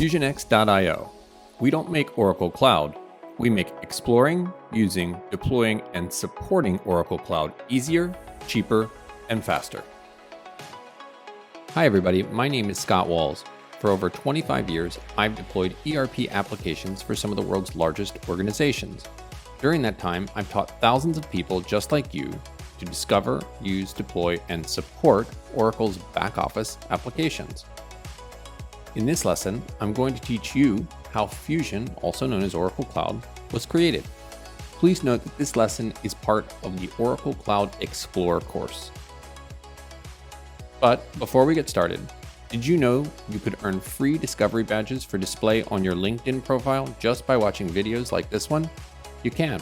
FusionX.io. We don't make Oracle Cloud. We make exploring, using, deploying, and supporting Oracle Cloud easier, cheaper, and faster. Hi everybody, my name is Scott Walls. For over 25 years, I've deployed ERP applications for some of the world's largest organizations. During that time, I've taught thousands of people just like you to discover, use, deploy, and support Oracle's back office applications. In this lesson, I'm going to teach you how Fusion, also known as Oracle Cloud, was created. Please note that this lesson is part of the Oracle Cloud Explorer course. But before we get started, did you know you could earn free discovery badges for display on your LinkedIn profile just by watching videos like this one? You can.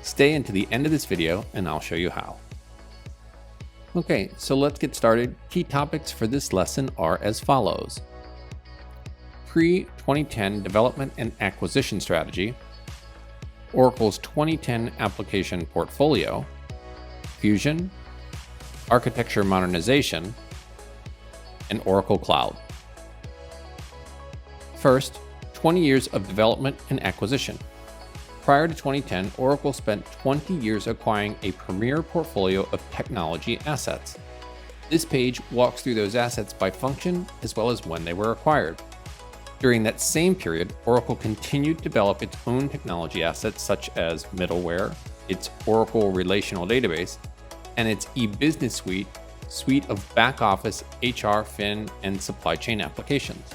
Stay until the end of this video and I'll show you how. Okay, so let's get started. Key topics for this lesson are as follows. Pre-2010 development and acquisition strategy, Oracle's 2010 application portfolio, Fusion, architecture modernization, and Oracle Cloud. First, 20 years of development and acquisition. Prior to 2010, Oracle spent 20 years acquiring a premier portfolio of technology assets. This page walks through those assets by function as well as when they were acquired. During that same period, Oracle continued to develop its own technology assets such as middleware, its Oracle Relational Database, and its e-business suite of back-office HR, Fin, and supply chain applications.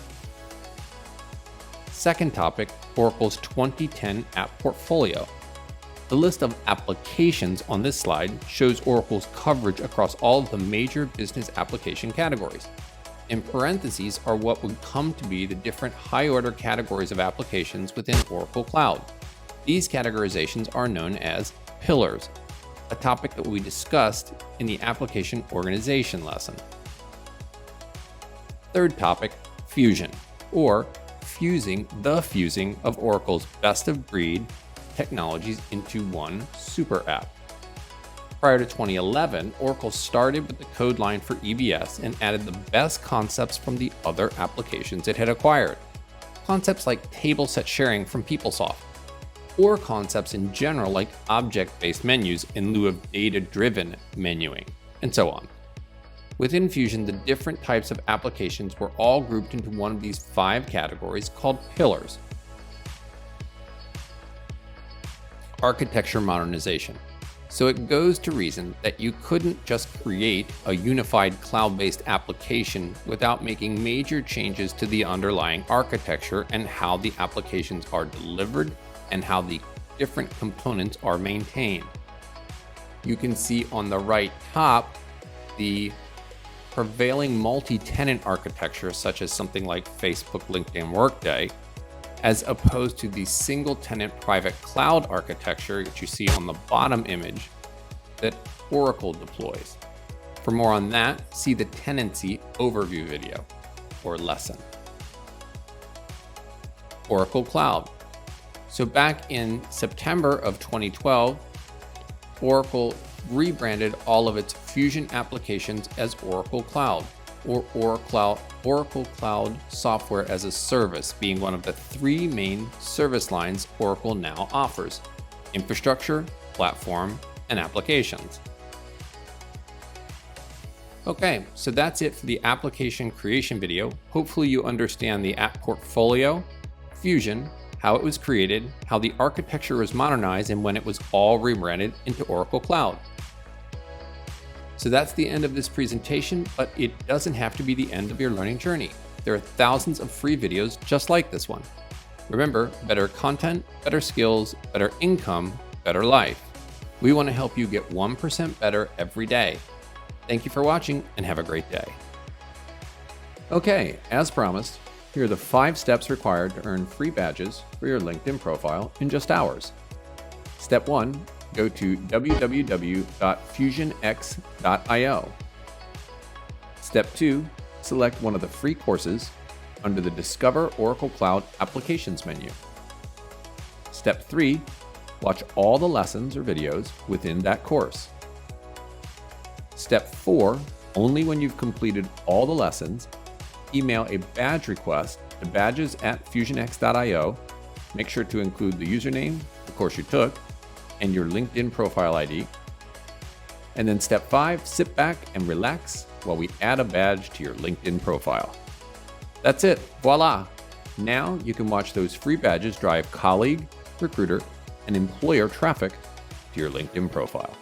Second topic, Oracle's 2010 app portfolio. The list of applications on this slide shows Oracle's coverage across all of the major business application categories. In parentheses are what would come to be the different high-order categories of applications within Oracle Cloud. These categorizations are known as pillars, a topic that we discussed in the application organization lesson. Third topic, Fusion, or fusing of Oracle's best-of-breed technologies into one super app. Prior to 2011, Oracle started with the code line for EBS and added the best concepts from the other applications it had acquired. Concepts like table set sharing from PeopleSoft, or concepts in general like object-based menus in lieu of data-driven menuing, and so on. Within Fusion, the different types of applications were all grouped into one of these 5 categories called pillars. Architecture modernization. So it goes to reason that you couldn't just create a unified cloud-based application without making major changes to the underlying architecture and how the applications are delivered and how the different components are maintained. You can see on the right top the prevailing multi-tenant architecture, such as something like Facebook, LinkedIn, Workday, as opposed to the single-tenant private cloud architecture that you see on the bottom image that Oracle deploys. For more on that, see the tenancy overview video or lesson. Oracle Cloud. So back in September of 2012, Oracle rebranded all of its Fusion applications as Oracle Cloud, or Oracle Cloud Software as a Service, being one of the 3 main service lines Oracle now offers: infrastructure, platform, and applications. Okay, so that's it for the application creation video. Hopefully you understand the app portfolio, Fusion, how it was created, how the architecture was modernized, and when it was all rebranded into Oracle Cloud. So that's the end of this presentation, but it doesn't have to be the end of your learning journey. There are thousands of free videos just like this one. Remember, better content, better skills, better income, better life. We want to help you get 1% better every day. Thank you for watching and have a great day. Okay, as promised, here are the 5 steps required to earn free badges for your LinkedIn profile in just hours. Step 1. Go to www.fusionx.io. Step 2. Select one of the free courses under the Discover Oracle Cloud Applications menu. Step 3. Watch all the lessons or videos within that course. Step 4. Only when you've completed all the lessons, email a badge request to badges@fusionx.io. Make sure to include the username, the course you took, and your LinkedIn profile ID. And then step 5, sit back and relax while we add a badge to your LinkedIn profile. That's it, voila! Now you can watch those free badges drive colleague, recruiter, and employer traffic to your LinkedIn profile.